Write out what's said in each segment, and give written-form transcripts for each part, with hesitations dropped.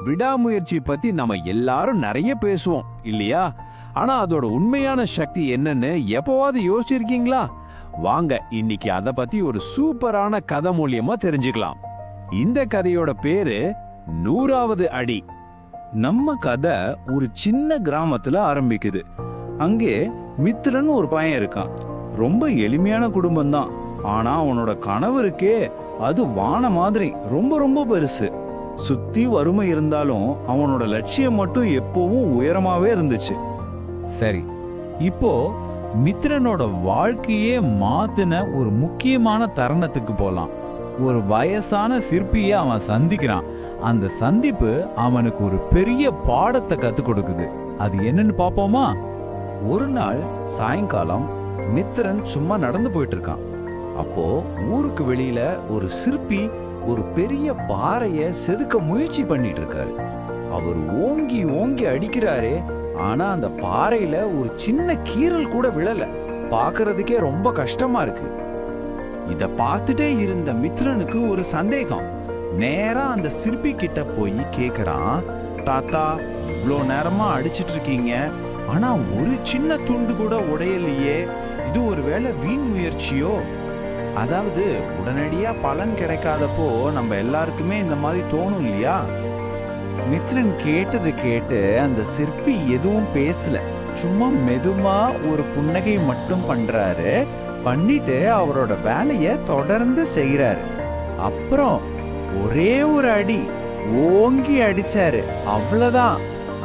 விடாமுயற்சி பத்தி நம்ம எல்லாரும் நிறைய பேசுவோம் இல்லையா? ஆனா அதோட உண்மையான சக்தி என்னன்னு எப்பவாவது யோசிச்சிருக்கீங்களா? வாங்க இன்னைக்கு அத பத்தி ஒரு சூப்பரான கதை மூலியமா தெரிஞ்சுக்கலாம். இந்த கதையோட பேரு 100வது அடி. நம்ம கதை ஒரு சின்ன கிராமத்துல ஆரம்பிக்குது. அங்கே மித்ரன் ஒரு பையன் இருக்கான். ரொம்ப எளிமையான குடும்பம் தான். ஆனா அவனோட கனவு இருக்கே, அது வான மாதிரி ரொம்ப ரொம்ப பெருசு. சுத்தி வறுமை இருந்தாலும் அவனோட லட்சியம் மட்டும் எப்பவும் உயரமாவே இருந்துச்சு. சரி, இப்போ மித்ரனோட வாழ்க்கையே மாத்தின ஒரு முக்கியமான தருணத்துக்கு போலாம். ஒரு வயசான சிற்பியை அவன் சந்திக்கிறான். அந்த சந்திப்பு அவனுக்கு ஒரு பெரிய பாடத்தை கத்துக் கொடுக்குது. அது என்னன்னு பாப்போமா? ஒரு நாள் சாயங்காலம் மித்ரன் சும்மா நடந்து போயிட்டு இருக்கான். அப்போ ஊருக்கு வெளியில ஒரு சிற்பி ஒரு பெரிய பாறைய செதுக்க முயற்சி பண்ணிட்டு இருக்காரு. அவர் ஓங்கி ஓங்கி அடிக்கிறாரே, ஆனா அந்த பாறையில ஒரு சின்ன கீறல் கூட விழல. பார்க்கிறதுக்கே ரொம்ப கஷ்டமா இருக்கு. இத பார்த்துட்டே இருந்த மித்ரனுக்கு ஒரு சந்தேகம். நேரா அந்த சிற்பி கிட்ட போய் கேக்குறான், தாத்தா இவ்வளோ நேரமா அடிச்சிட்டு இருக்கீங்க, ஆனா ஒரு சின்ன துண்டு கூட உடையலையே, இது ஒருவேளை வீண் முயற்சியோ? அதாவது உடனடியா பலன் கிடைக்காதப்போ நம்ம எல்லாருக்குமே இந்த மாதிரி தோணும் இல்லையா? மித்ரன் கேட்டது கேட்டு அந்த சிற்பி எதுவும் பேசல. சும்மா மெதுவா ஒரு புன்னகை மட்டும் பண்றாரு. பண்ணிட்டு அவரோட வேலைய தொடர்ந்து செய்யறாரு. அப்புறம் ஒரே ஒரு அடி ஓங்கி அடிச்சாரு. அவ்வளவுதான்,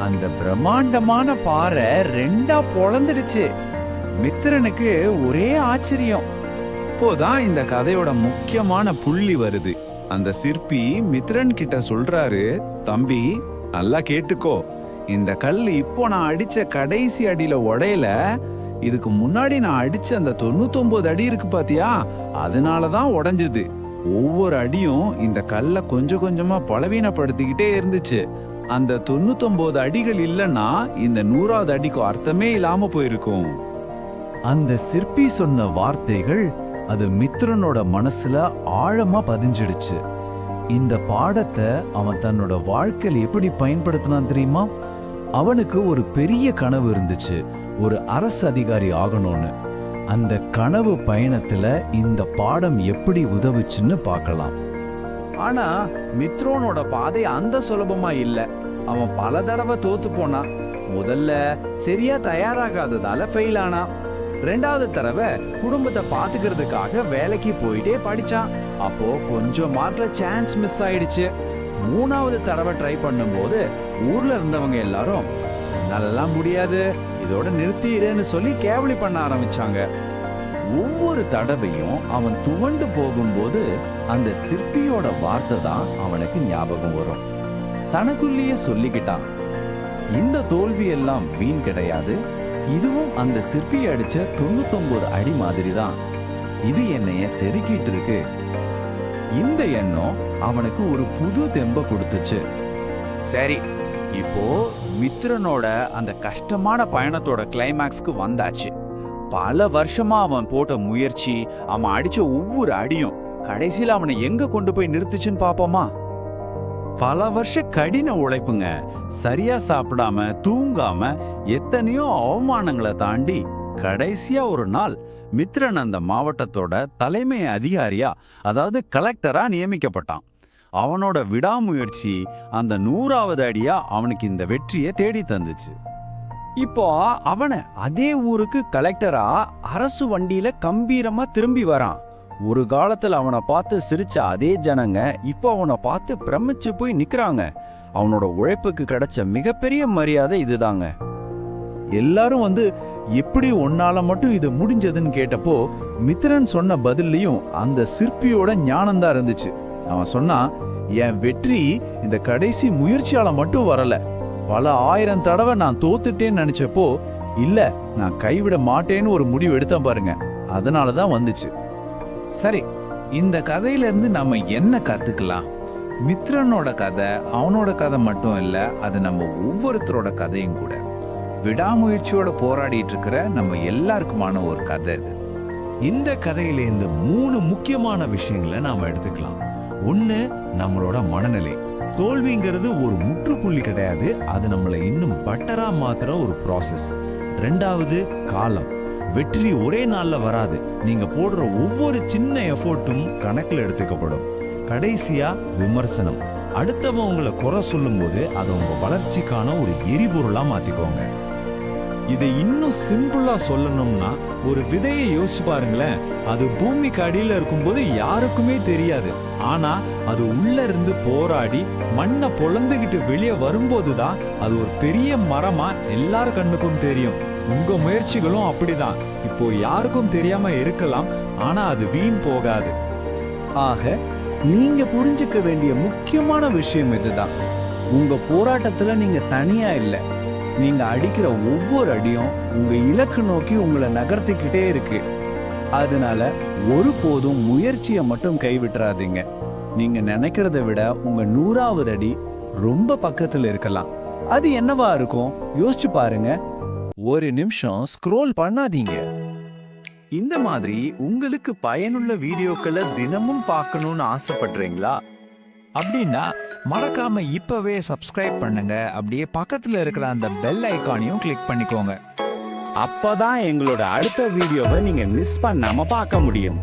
அந்த பிரம்மாண்டமான பாறை ரெண்டா பொளந்துடுச்சு. மித்ரனுக்கு ஒரே ஆச்சரியம். இப்போதான் இந்த கதையோட முக்கியமான புள்ளி வருது. அந்த சிற்பி மித்ரன் கிட்ட சொல்றாரு, தம்பி நல்லா கேட்டுக்கோ, இந்த கல் இப்போ நான் அடிச்ச கடைசி அடியில உடையல. இதுக்கு முன்னாடி நான் அடிச்ச அந்த 99 அடி இருக்கு பாத்தியா, அதனாலதான் உடைஞ்சது. ஒவ்வொரு அடியும் இந்த கல்லை கொஞ்சம் கொஞ்சமா பலவீனப்படுத்திக்கிட்டே இருந்துச்சு. அந்த 99 அடிகள் இல்லைன்னா இந்த 100வது அடிக்கு அர்த்தமே இல்லாம போயிருக்கும். அந்த சிற்பி சொன்ன வார்த்தைகள் அது மித்ரனோட மனசுல ஆழமா பதிஞ்சிடுச்சு. இந்த பாடத்தை அவன் தன்னோட வாழ்க்கையில எப்படி பயன்படுத்தினான் தெரியுமா? அவனுக்கு ஒரு பெரிய கனவு இருந்துச்சு, ஒரு அரசு அதிகாரி ஆகணும்னு. அந்த கனவு பயணத்துல இந்த பாடம் எப்படி உதவுச்சுன்னு பார்க்கலாம். ஆனா மித்ரனோட பாதை அந்த சுலபமா இல்ல. அவன் பல தடவை தோத்து போனான். முதல்ல சரியா தயாராகாததால ஃபெயில் ஆனான். ரெண்டாவது தடவை குடும்பத்தை பாத்துக்கிறதுக்காக வேலைக்கு போயிட்டே படிச்சான். அப்போ கொஞ்சம் மார்க்ல சான்ஸ் மிஸ் ஆயிடுச்சு. மூணாவது தடவை ட்ரை பண்ணும்போது ஊர்ல இருந்தவங்க எல்லாரும் நல்லா முடியாது, இதோட நிறுத்திடுன்னு சொல்லி கேவலி பண்ண ஆரம்பிச்சாங்க. ஒவ்வொரு தடவையும் அவன் துவண்டு போகும்போது அந்த சிற்பியோட வார்த்தை தான் அவனுக்கு ஞாபகம் வரும். தனக்குள்ளேயே சொல்லிக்கிட்டான், இந்த தோல்வி எல்லாம் வீண் கிடையாது, இதுவும் அந்த சிற்பி அடிச்ச 99 அடி மாதிரி தான். இது என்னைய செதுக்கிட்டு இருக்கு. இந்த எண்ணம் அவனுக்கு ஒரு புது தெம்ப கொடுத்துச்சு. சரி, இப்போ மித்ரனோட அந்த கஷ்டமான பயணத்தோட கிளைமேக்ஸ்க்கு வந்தாச்சு. பல வருஷமா அவன் போட்ட முயற்சி, அவன் அடிச்ச ஒவ்வொரு அடியும் கடைசியில அவனை எங்க கொண்டு போய் நிறுத்துச்சுன்னு பாப்போமா? பல வருஷ கடின உழைப்புங்க. சரியா சாப்பிடாம தூங்காம எத்தனையோ அவமானங்களை தாண்டி கடைசியா ஒரு நாள் மித்ரன் அந்த மாவட்டத்தோட தலைமை அதிகாரியா, அதாவது கலெக்டரா நியமிக்கப்பட்டான். அவனோட விடாமுயற்சி அந்த 100வது அடியா அவனுக்கு இந்த வெற்றியை தேடி தந்துச்சு. இப்போ அவனை அதே ஊருக்கு கலெக்டரா அரசு வண்டியில கம்பீரமா திரும்பி வரான். ஒரு காலத்துல அவனை பார்த்து சிரிச்ச அதே ஜனங்க இப்போ அவனை பார்த்து பிரமிச்சு போய் நிக்கிறாங்க. அவனோட உழைப்புக்கு கிடைச்ச மிகப்பெரிய மரியாதை இதுதாங்க. எல்லாரும் எப்படி உன்னால மட்டும் இது முடிஞ்சதுன்னு கேட்டப்போ மித்ரன் சொன்ன பதிலையும் அந்த சிற்பியோட ஞானம்தான் இருந்துச்சு. அவன் சொன்னா, என் வெற்றி இந்த கடைசி முயற்சியால மட்டும் வரல. பல 1000 தடவை நான் தோத்துட்டேன்னு நினைச்சப்போ இல்ல, நான் கைவிட மாட்டேன்னு ஒரு முடிவு எடுத்தேன் பாருங்க, அதனாலதான் வந்துச்சு. சரி, இந்த கதையில இருந்து நம்ம என்ன கத்துக்கலாம்? மித்ரனோட கதை அவனோட கதை மட்டும் இல்ல, அது நம்ம ஒவ்வொருத்தரோட கதையும் கூட. விடாமுயற்சியோட போராடிட்டு இருக்கிற நம்ம எல்லாருக்குமான ஒரு கதை இது. இந்த கதையிலேருந்து 3 முக்கியமான விஷயங்களை நாம எடுத்துக்கலாம். ஒண்ணு, நம்மளோட மனநிலை. தோல்விங்கிறது ஒரு முற்றுப்புள்ளி கிடையாது, அது நம்மளை இன்னும் பெட்டரா மாத்துற ஒரு ப்ராசஸ். ரெண்டாவது காலம். வெற்றி ஒரே நாள்ல வராது, நீங்க போடுற ஒவ்வொரு சின்ன எஃபோர்ட்டும் கணக்குல எடுத்துக்கப்படும். கடைசியா விமர்சனம். அடுத்தவன் உங்களை குறை சொல்லும்போது அதை உங்க வளர்ச்சிக்கான ஒரு எரிபொருளா மாத்திக்கோங்க. இதை இன்னும் சிம்பிளா சொல்லணும்னா, ஒரு விதையை யோசிச்சு பாருங்களேன். அது பூமிக்கு அடியில இருக்கும்போது யாருக்குமே தெரியாது. ஆனா அது உள்ள இருந்து போராடி மண்ணை பொளந்துகிட்டு வெளியே வரும்போதுதான் அது ஒரு பெரிய மரமா எல்லார் கண்ணுக்கும் தெரியும். உங்க முயற்சிகளும் அப்படிதான். இப்போ யாருக்கும் தெரியாம இருக்கலாம், ஆனா அது வீண் போகாது. ஆக நீங்க புரிஞ்சுக்க வேண்டிய முக்கியமான விஷயம் இதுதான். உங்க போராட்டத்துல நீங்க தனியா இல்ல. நீங்க அடிக்கிற ஒவ்வொரு அடியும் உங்க இலக்கு நோக்கி உங்களை நகர்த்திக்கிட்டே இருக்கு. அதனால ஒருபோதும் முயற்சியை மட்டும் கைவிட்டுறாதீங்க. நீங்க நினைக்கிறத விட உங்க 100வது அடி ரொம்ப பக்கத்துல இருக்கலாம். அது என்னவா இருக்கும் யோசிச்சு பாருங்க. ஒரு நிமிஷம் ஸ்க்ரோல் பண்ணாதீங்க. இந்த மாதிரி உங்களுக்கு பயனுள்ள வீடியோக்களை தினமும் பார்க்கணும்னு ஆசைப்படுறீங்களா? அப்படின்னா மறக்காம இப்பவே சப்ஸ்கிரைப் பண்ணுங்க. அப்படியே பக்கத்துல இருக்கிற அந்த பெல் ஐகானையும் கிளிக் பண்ணிக்கோங்க. அப்பதான் எங்களோட அடுத்த வீடியோவை நீங்க மிஸ் பண்ணாம பார்க்க முடியும்.